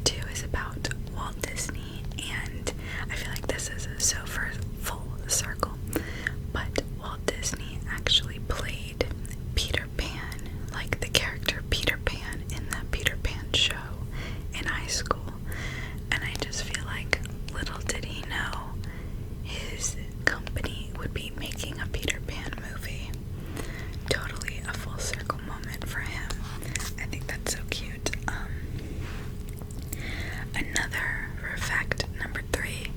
2 is about Walt Disney, and I feel like this is so full circle, but Walt Disney actually played Peter Pan, like the character Peter Pan in the Peter Pan show in high school, and I just feel like little did he know his company would be making a Peter Pan movie. Totally a full circle moment for him. I think that's so cute. Another fact number 3,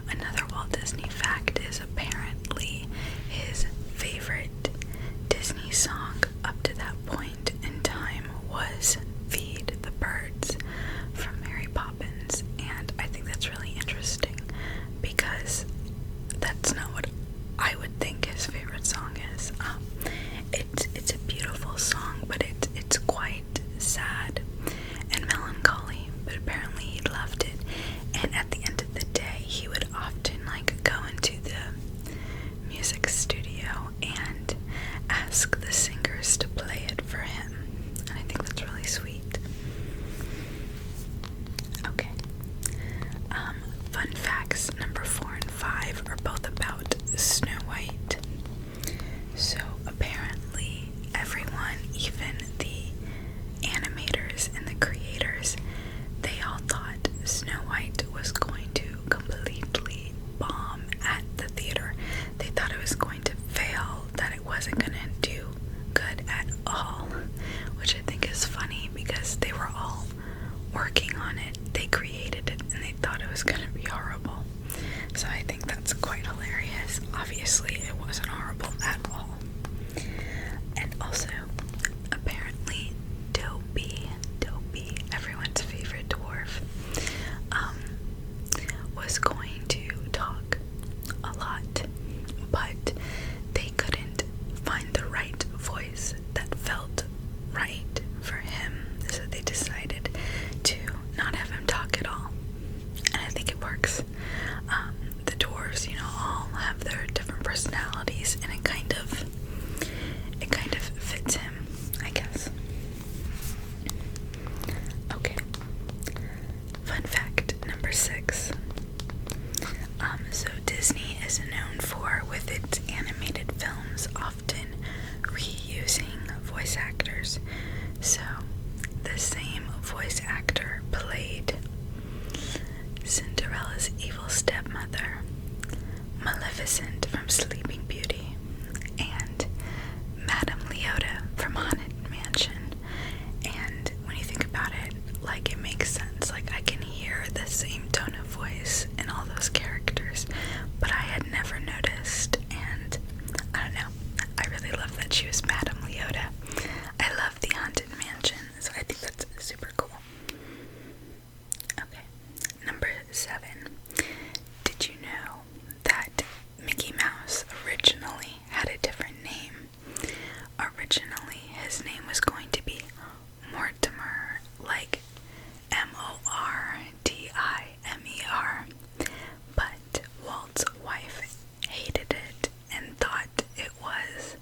another Walt Disney fact is apparently his favorite Disney song up to that point in time was Feed the Birds from Mary Poppins, and I think that's really interesting because that's not what I would think his favorite song is. It's a beautiful song, but it's quite sad and melancholy, but apparently he loved it, and at the end of the day he would often go into the music studio and ask the singers to play it for him, and I think that's really sweet. Okay. Fun facts number 4 and 5 are both about Snow White. So apparently everyone, even the animators and the creators, they all thought Snow White was going to completely bomb at the theater. They thought it was going to fail, that it wasn't going to do good at all, which I think is funny because they were all working on it. They created it and they thought it was going to be horrible. So I think that's quite hilarious. Obviously, it wasn't horrible at all. And also, apparently, Dopey, everyone's favorite dwarf, was going to talk a lot, but they couldn't find the right voice that felt right for him, so they decided to not have him talk at all. And I think it works. The dwarves, all have their different personalities, and it kind of fits him, I guess. Okay. Fun fact number 6. So Disney is known for, with its animated films, often reusing voice actors. So the same voice actor played Cinderella's evil stepmother, Maleficent from Sleeping Beauty, and Madame Leota from Haunted Mansion. And when you think about it, it makes sense. I can hear the same tone of voice in all those characters, but I had never noticed, and I don't know, I really love that she was Madame Leota. I love the Haunted Mansion, so I think that's super cool. Okay, number 7. Did you know that Mickey Mouse originally had a different name? Originally, his name was going to be Mortimer, like Mortimer, but Walt's wife hated it and thought it was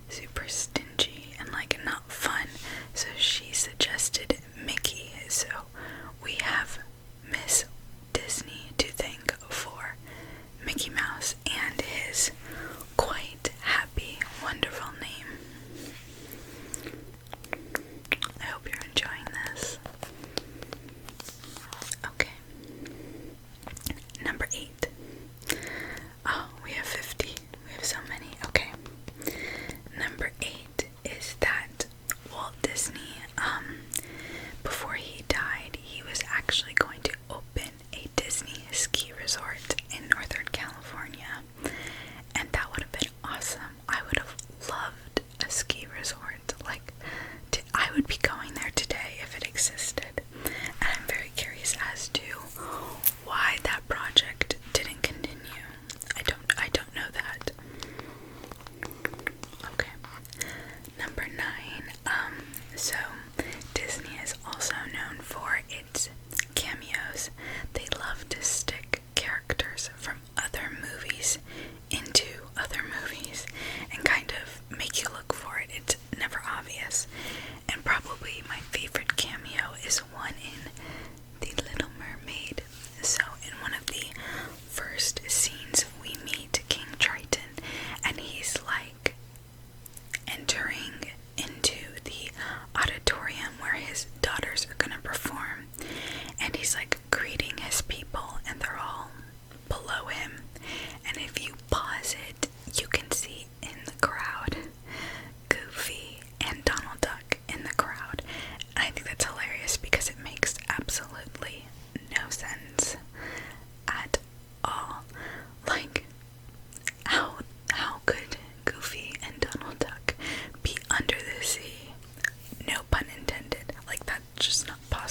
super stingy and not fun, so she suggested Mickey. So we have Miss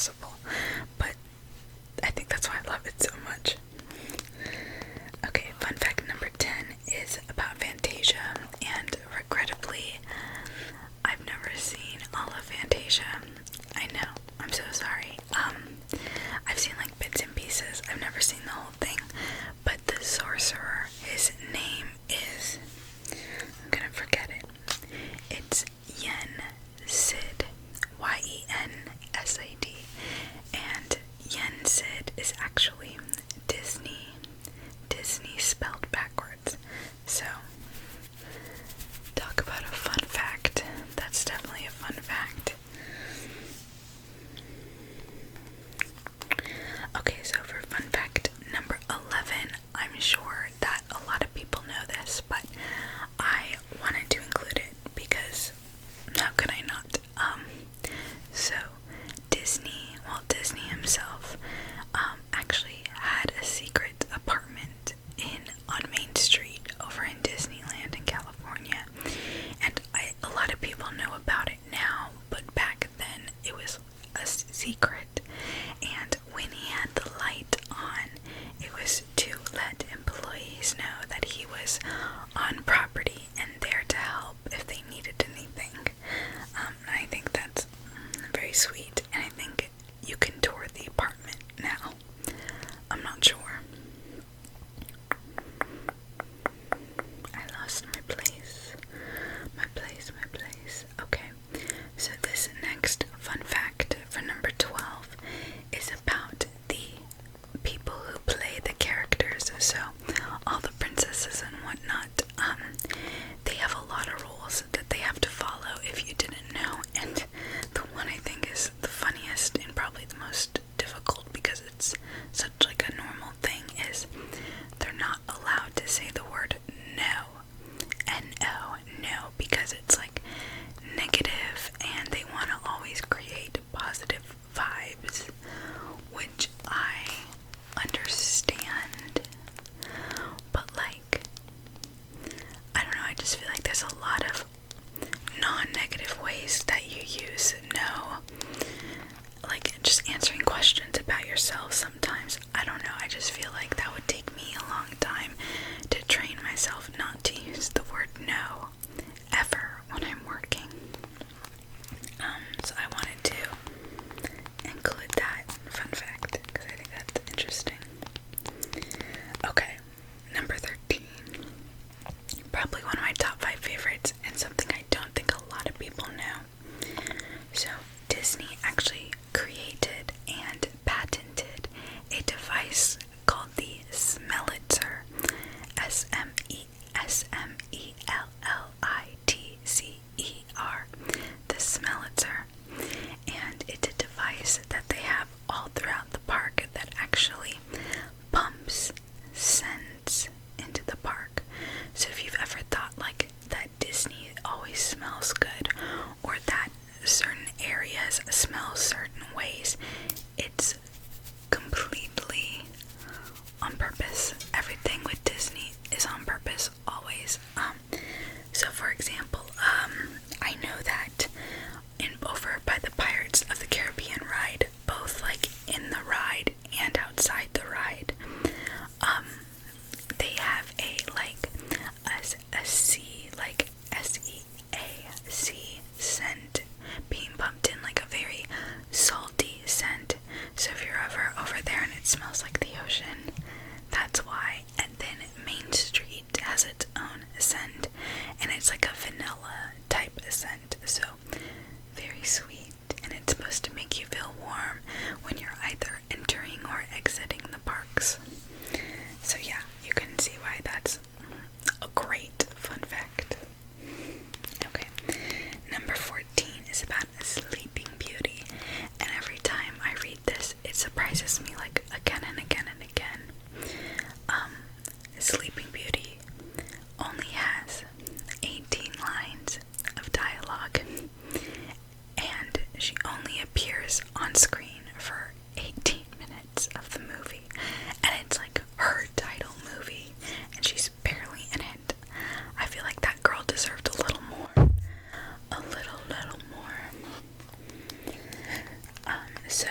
possible. But I think that's why I love it so much. Okay, fun fact number 10 is about Fantasia, and regrettably, I've never seen all of Fantasia. I know, I'm so sorry. I've seen like bits and pieces. I've never seen the whole thing. But the sorcerer, his name is, I'm gonna forget it. It's Yen Sid, Yensid, and Yen Sid is actually Disney spelled backwards. So, talk about a fun fact. That's definitely a fun fact. Okay, so for fun fact number 11, I'm sure that a lot of people know this, but I wanted to include it because how could I not? So Walt Disney himself, actually had a secret apartment on Main Street over in Disneyland in California, and a lot of people know about it now, but back then it was a secret. And when he had the light on, it was to let employees know that he was on property and there to help if they needed anything. I think that's very sweet, and I think you can tour the apartment now. I'm not sure. I lost my place. My place. Okay, so this next fun fact for number 12 is about the people who play the characters. So all the princesses and whatnot, they have a lot of rules that they have to follow if you didn't know. And the one I think is the funniest and probably the most difficult, because it's such like a normal thing, is they're not allowed to say the word no. N-O, no, because it's like negative and they want to always create positive vibes, which I understand, but like, I don't know, I just feel like there's a lot of non-negative ways that you use no, like just answering questions about yourself sometimes. I don't know, I just feel like that would take me a long time to train myself not to use the word no ever when I'm working. So I wanted to include that fun fact because I think that's interesting. Okay, number 13. Probably one of my top 5 favorites, and something I don't think a lot of people know. So Disney actually created and patented a device called the Smelter, Smelitzer, the Smelter, and it's a device that they have all throughout the park that actually pumps scents into the park. So if you've ever thought like that Disney always smells good, or that certain areas smell certain ways, it's completely on purpose. Everything with Disney is on purpose, always. So for example, I know that over by the Pirates of the Caribbean ride, both like in the ride and outside the ride, they have a sea, like SEAC scent being pumped in, like a very salty scent. So if you're ever over there and it smells like the ocean, that's why. And then Main Street has its own scent, and it's like a vanilla type of scent. So very sweet, and it's supposed to make you feel warm when you're either entering or exiting the parks. So yeah, you can see why that's a great fun fact. Okay, number 14 is about Sleeping Beauty, and every time I read this, it surprises me like again and again and again. Sleeping Beauty only has 18 lines of dialogue, and she only appears on screen for 18 minutes of the movie, and it's like her title movie, and she's barely in it. I feel like that girl deserved a little more. A little more. So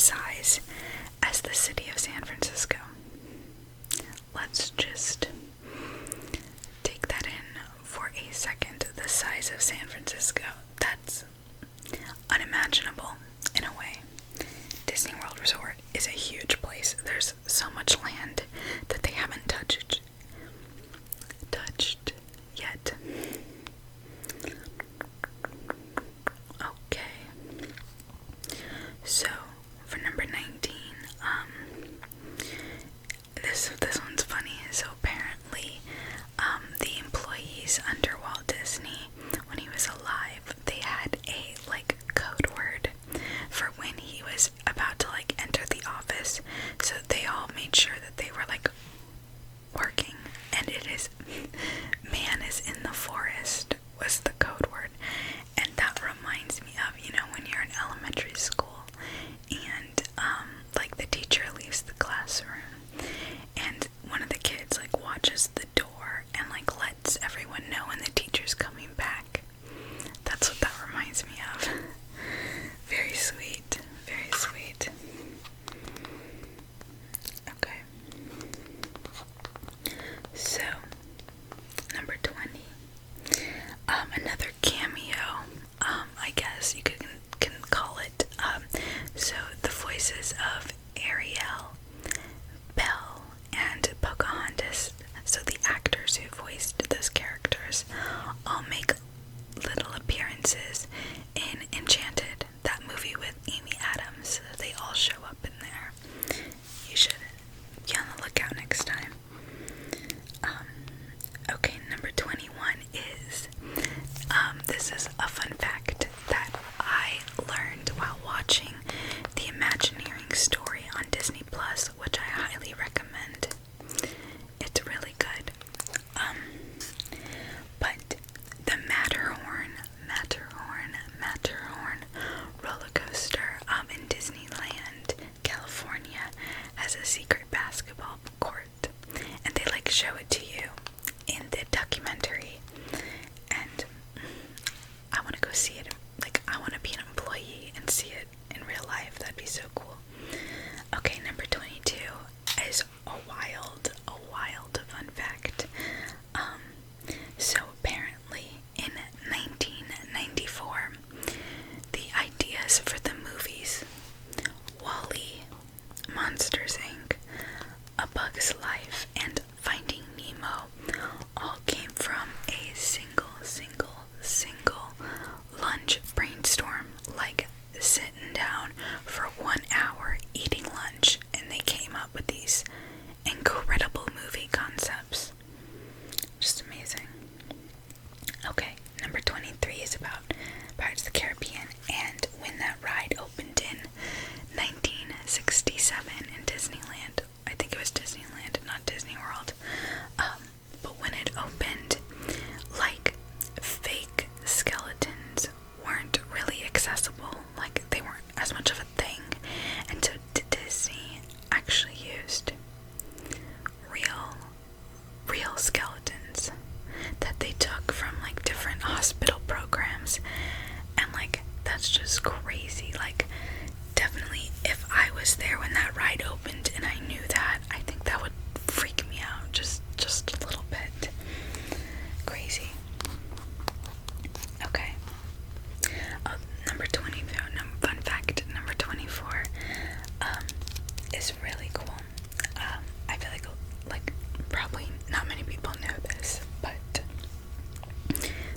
size as the city of San Francisco. Let's just take that in for a second. The size of San Francisco. That's unimaginable in a way. Disney World Resort is a huge place. There's so much land that they haven't touched yet. Okay. So, for number 19, this one's funny. So apparently, the employees under Walt Disney, when he was alive, they had a code word for when he was about to enter the office. So they all made sure that they were working, and it is "man is in the forest" was the code word. And that reminds me of, when you're in elementary school and the teacher leaves the classroom and one of the kids watches the door and lets everyone know when the teacher's coming back. That's what that reminds me of. Very sweet, very sweet. Okay. So, number 20. Another cameo, I guess you can call it. So the voices of Ariel, Belle, and Pocahontas, so the actors who voiced those characters, all make little appearances in Enchanted, that movie with Amy Adams. They all show up in there. You should be on the lookout next time. Okay, number 21 is, this is a fun fact that I learned while watching the Imagineering story on Disney Plus, which I highly recommend. It's really good. But the Matterhorn roller coaster in Disneyland, California, has a secret basketball court, and they show it to you in the documentary, and I want to go see it. I want to be an employee and see it in real life. That'd be so cool. Okay, number 22 is a wild fun fact. So apparently in 1994, the ideas for the movies WALL-E, Monsters Inc., A Bug's Life, and Finding Nemo all came from a single lunch brainstorm, sitting down for 1 hour eating lunch, and they came up with these incredible movie concepts. Just amazing. Okay, number 23 is about Pirates of the Caribbean, and when that ride opened in 1967 in Disneyland. I think it was Disneyland, not Disney World. But when it opened, fake skeletons weren't really accessible. They weren't as much of a thing. And so Disney actually used real skeletons that they took from different hospital programs. And that's just crazy. Definitely, if I was there when that ride opened and I knew that, I think that would freak me out just a little bit. Crazy. Okay. Number 20, fun fact, number 24, is really cool. I feel like probably not many people know this, but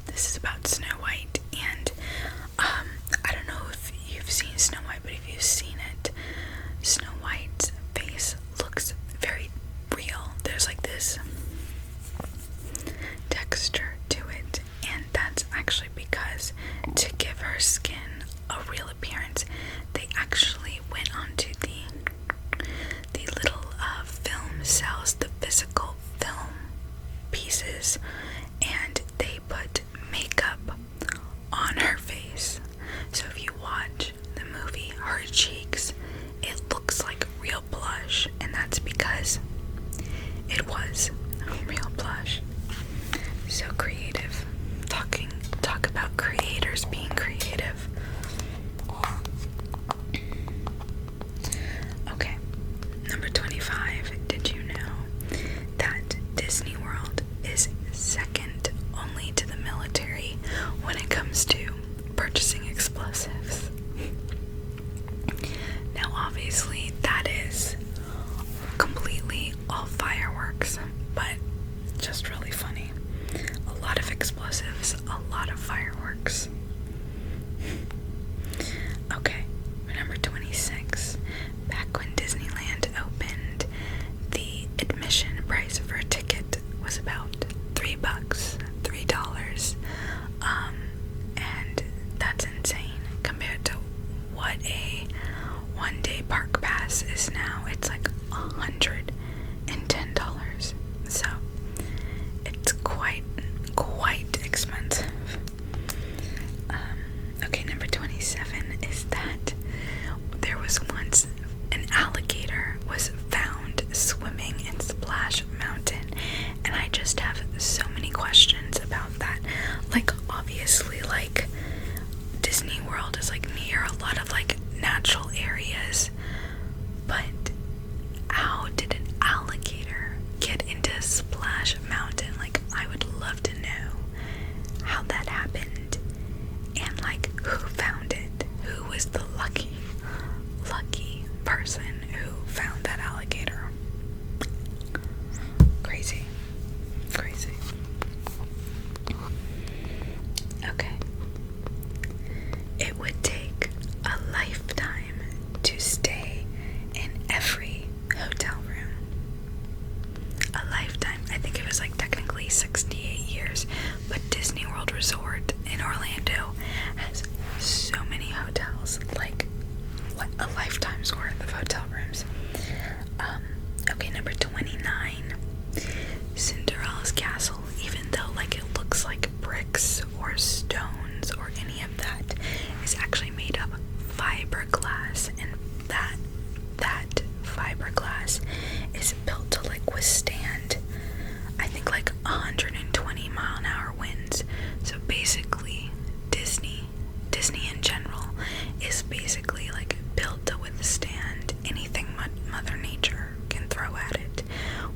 this is about Snow White, and I don't know if you've seen Snow White, but if you've seen it, Snow White's face looks very real. There's this texture to it, and that's actually because to give her skin a real appearance, they actually went onto the obviously that is completely all fireworks, but just really funny. A lot of explosives, a lot of fireworks. Okay, number 26. Back when Disneyland opened, the admission price for a ticket was about $3, $3. And that's insane compared to what a one-day park pass is now. It's like $110. So it's quite expensive. Okay, number 27 is that there was once an alligator was found swimming in Splash Mountain, and I just have so many questions about that. Like, obviously, like, Disney World is like near a lot of like natural areas, but how did an alligator get into Splash Mountain? Like, I would love to know how that happened, and like who found it, who was the lucky person who found that alligator. Crazy. Okay. It would take a lifetime to stay in every hotel room. A lifetime. I think it was like technically 68 years, but Disney World Resort in Orlando has so many hotels, like what, a lifetime's worth of hotel rooms. Okay, number 29. Cinderella's castle, even though like it looks like bricks or stones or any of that, is actually made of fiberglass, and that fiberglass is built to like withstand, I think, like 120 mile an hour winds. So basically Disney in general is basically like built to withstand anything Mother Nature can throw at it,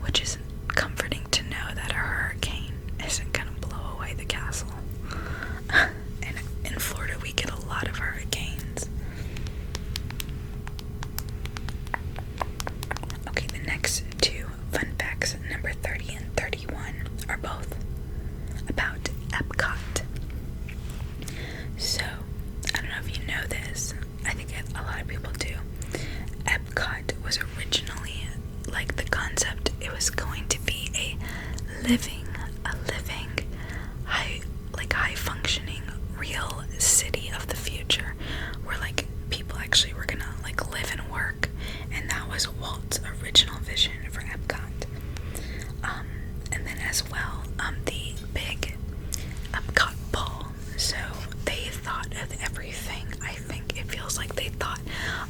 which is comforting to know that a hurricane isn't gonna blow away the castle. And in Florida we get a lot of hurricanes. Okay, the next two fun facts, number 30 and 31, are both about Epcot. So, I don't know if you know this, I think a lot of people do. Epcot was originally, like, the concept, it was going to be a living, high functioning, real city of the future, where like people actually were gonna like live and work, and that was Walt's original vision for Epcot. And then as well, the big Epcot ball. So they thought of everything. I think it feels like they thought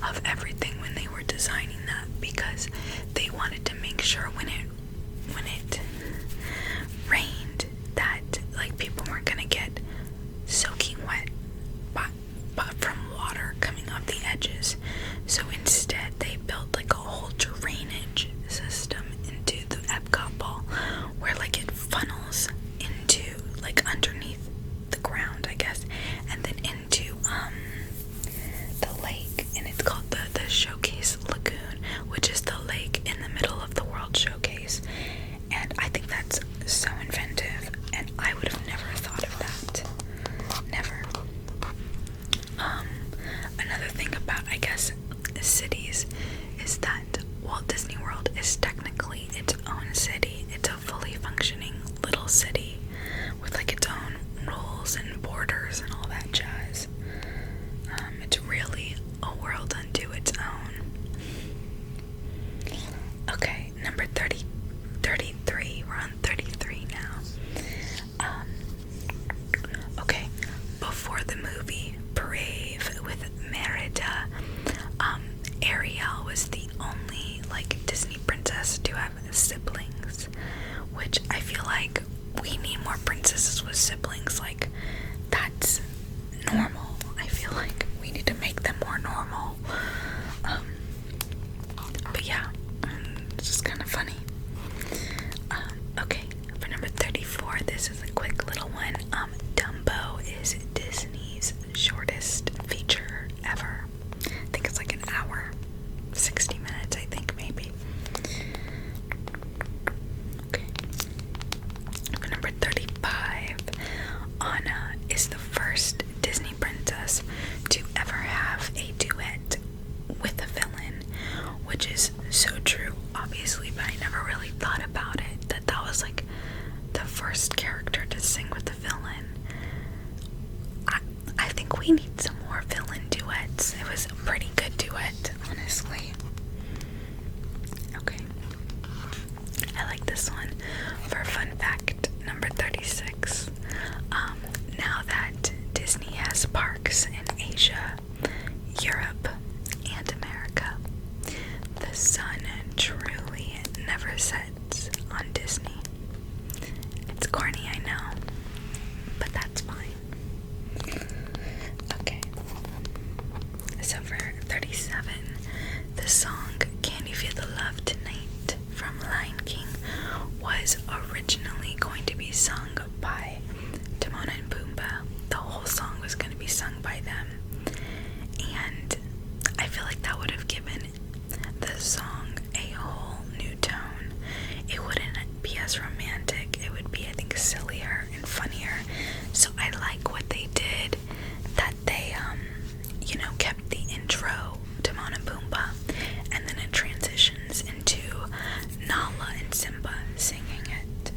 of everything when they were designing that, because they wanted to make sure when it rained that like people weren't gonna get soaking wet but from water coming off the edges. So instead they built like a whole drainage system into the Epcot ball, where like it funnels into like underneath the ground, I guess, and then into the lake, and it's called the Showcase Lagoon, which is the lake in the middle of the World Showcase. And I think that's so inventive, and I would have never thought of that. Never. Another thing about, I guess, cities is that Walt Disney World is technically its own city. It's a fully functioning little city with like its own rules and borders and all that jazz. It's really a world unto its own. Okay, number 33. We're on 33 now. Okay, before the movie Brave with Merida, Ariel was the only like Disney princess to have siblings, which I feel like we need more princesses with siblings. Like, that's normal. I feel like we need to make them more normal. But yeah, it's just kind of funny. Okay, for number 34, this is a quick little one. Dumbo is Disney's shortest feature ever. I think it's like an hour, which is so true, obviously, but I never really thought about it, that was like the first character to sing with the villain. I think we need some more villain duets. It was a pretty good duet, honestly. Okay. I like this one. For fun fact number 36. Now that Disney has parks in Asia, Europe, and America, the sun truly never sets on Disney. It's corny, I know, but that's fine. Okay, so for 37, the song Can You Feel the Love Tonight from Lion King was originally going to be sung by Timon and Pumbaa. The whole song was going to be sung by them, and I feel like that would have given the song a whole new tone. It wouldn't be as romantic, it would be, I think, sillier and funnier. So I like what they did, that they kept the intro, Timon and Pumbaa, and then it transitions into Nala and Simba singing it.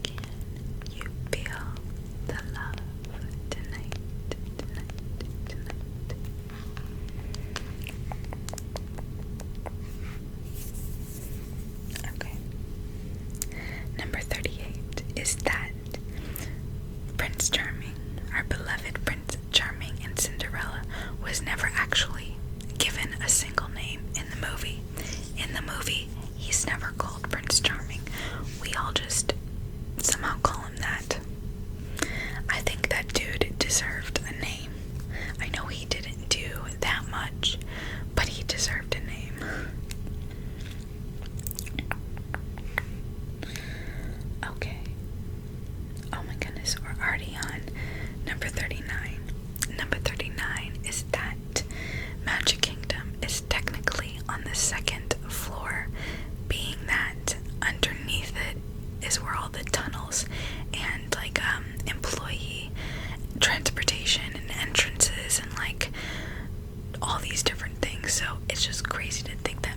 Can you feel the love tonight, tonight, tonight? Okay. Number 38 is that Prince Charming, our beloved Prince Charming in Cinderella, was never actually given a single name in the movie. In the movie, he's never called Prince Charming. We all just somehow call him that. I think that dude deserved a name. I know he didn't do that much, but he deserved a name. Okay. Oh my goodness, we're already on number 39. Number 39 is that Magic Kingdom is technically on the second floor, being that underneath it is where all the tunnels and like employee transportation and entrances and like all these different things. So it's just crazy to think that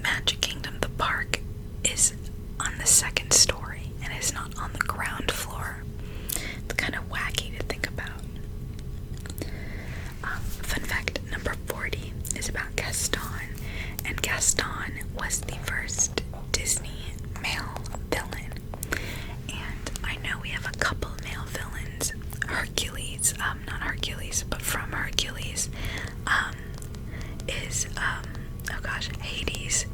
Magic Kingdom, the park, is on the second story and is not on the ground floor. It's kind of wacky to think about. Fun fact number 40 is about Gaston, and Gaston was the first Disney male villain. And I know we have a couple male villains. Hercules, not Hercules, but from Hercules, is Hades,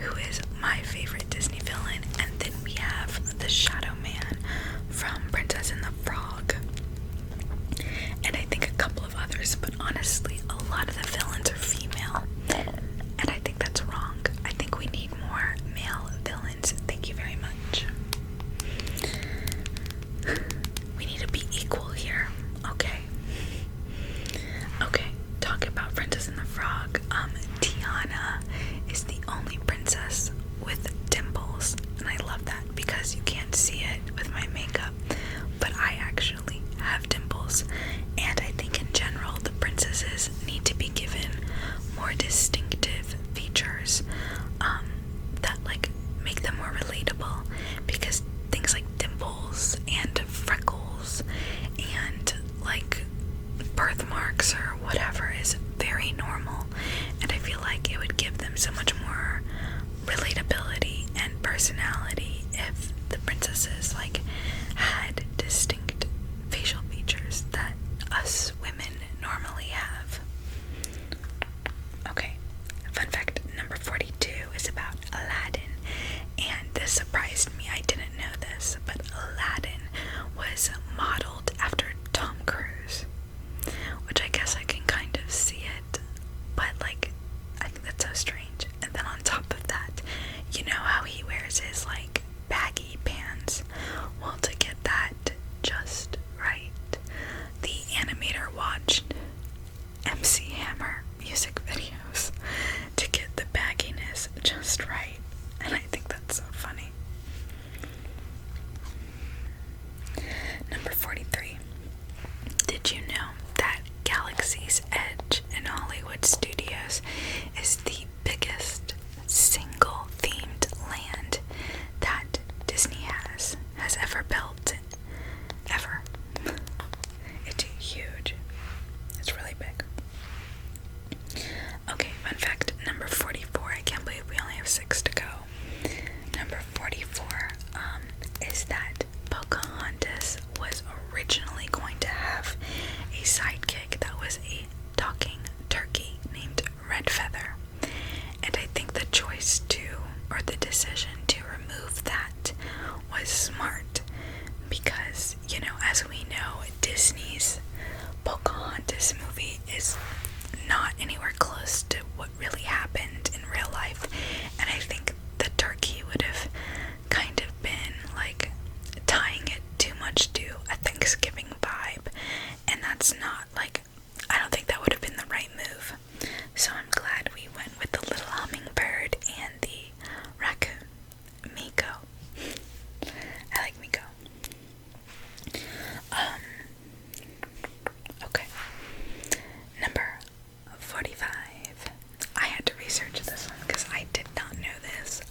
who is my favorite Disney villain. And then we have the Shadow Man from Princess and the Frog, and I think a couple of others, but honestly a lot of the villains are female, and I think that's wrong. I think we need more male villains. Thank you very much. We need to be equal here. Okay, talk about Princess and the Frog. Tiana is the only princess with dimples, and I love that because you can't see it with my makeup, but I actually have dimples. And I think in general the princesses need to be given more distinctive features that like make them more relatable, because things like dimples and freckles and like birthmarks or whatever is very normal, and I feel like it would give them so much more relatability and personality if the princesses like had distinct facial features that us women normally have. Okay, fun fact number 42 is about Aladdin, and this surprised me. I didn't know this, but Aladdin was modeled after Tom Cruise, which I guess I can kind of see it, but like I think that's so strange. And is the biggest single themed land that Disney has ever built. Ever. It's huge. It's really big. Okay, fun fact number 44. I can't believe we only have 6 to go. Number 44 is that Pocahontas was originally going to have a sidekick that was a talking turkey named Red Feather. And I think the choice to, or the decision to remove that was smart because, you know, as we know, Disney's Pocahontas movie is not anywhere close to what really happened in real life, and I think the turkey would have kind of been like tying it too much to a Thanksgiving vibe, and that's not like, I don't think that would have been the right move. So I'm glad we went with the little hummingbird and the raccoon, Miko. I like Miko. Okay. Number 45. I had to research this one because I did not know this.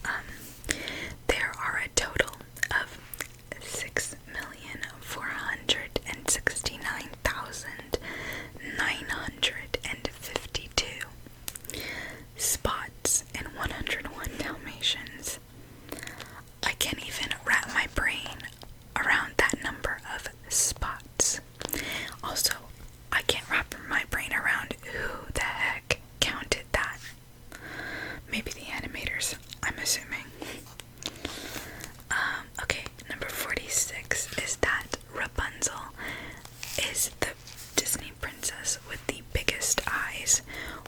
There are a total of 6,469,952 spots in 101 Dalmatians. I can't even wrap my brain around that number of spots. Also, I can't wrap my brain around who the heck counted that. Maybe the animators, I'm assuming. Okay, number 46 is that Rapunzel is the Disney princess with the biggest eyes,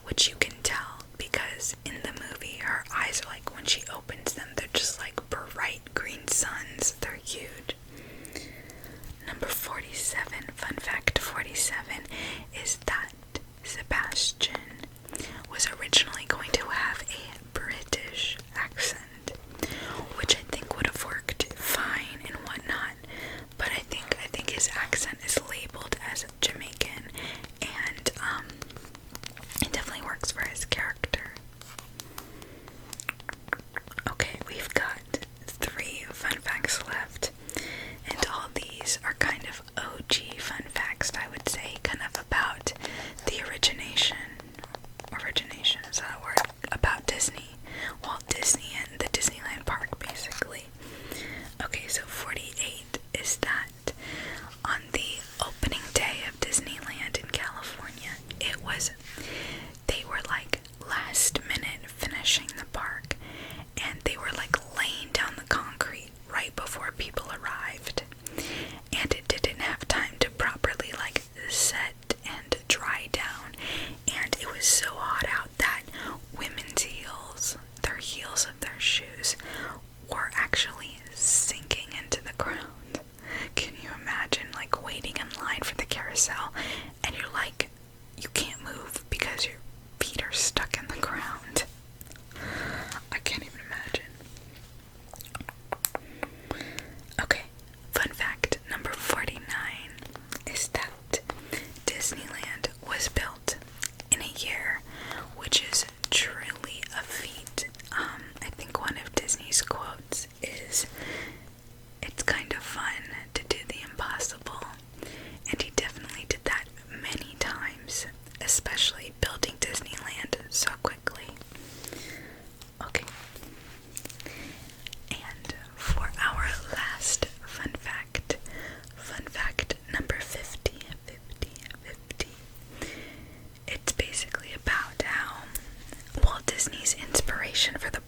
which you can tell because in the movie her eyes are like, when she opens them, they're just like bright green suns. They're huge. Number 47, fun fact 47, is that Sebastian was originally going to have a British accent, which I think would have worked fine and whatnot, but I think his accent is labeled as Jamaican, and it definitely works for his character. Okay, we've got 3 fun facts left, and all these are kind of OG fun facts, I would say, kind of about the origination, is that a word? About Disney, Walt Disney and the Disneyland park, basically. Okay, so 48 is that on the opening day of Disneyland in California, they were like last minute finishing the park, and they were like laying down the concrete right before people arrived, and it didn't have time to properly like set and dry down, and it was so hot out that women's heels, their heels of their shoes, were actually sinking into the ground. Can you imagine like waiting in line for the carousel and you're like, you can't move because your feet are stuck in the ground? I can't even imagine. Okay, fun fact number 49 is that Disneyland was built in a year, which is truly a feat. I think one of Disney's quotes is, "It's kind of fun to do the impossible," and he definitely did that many times, especially building Disneyland so quickly. Okay. And for our last fun fact number 50, it's basically about how Walt Disney's inspiration for the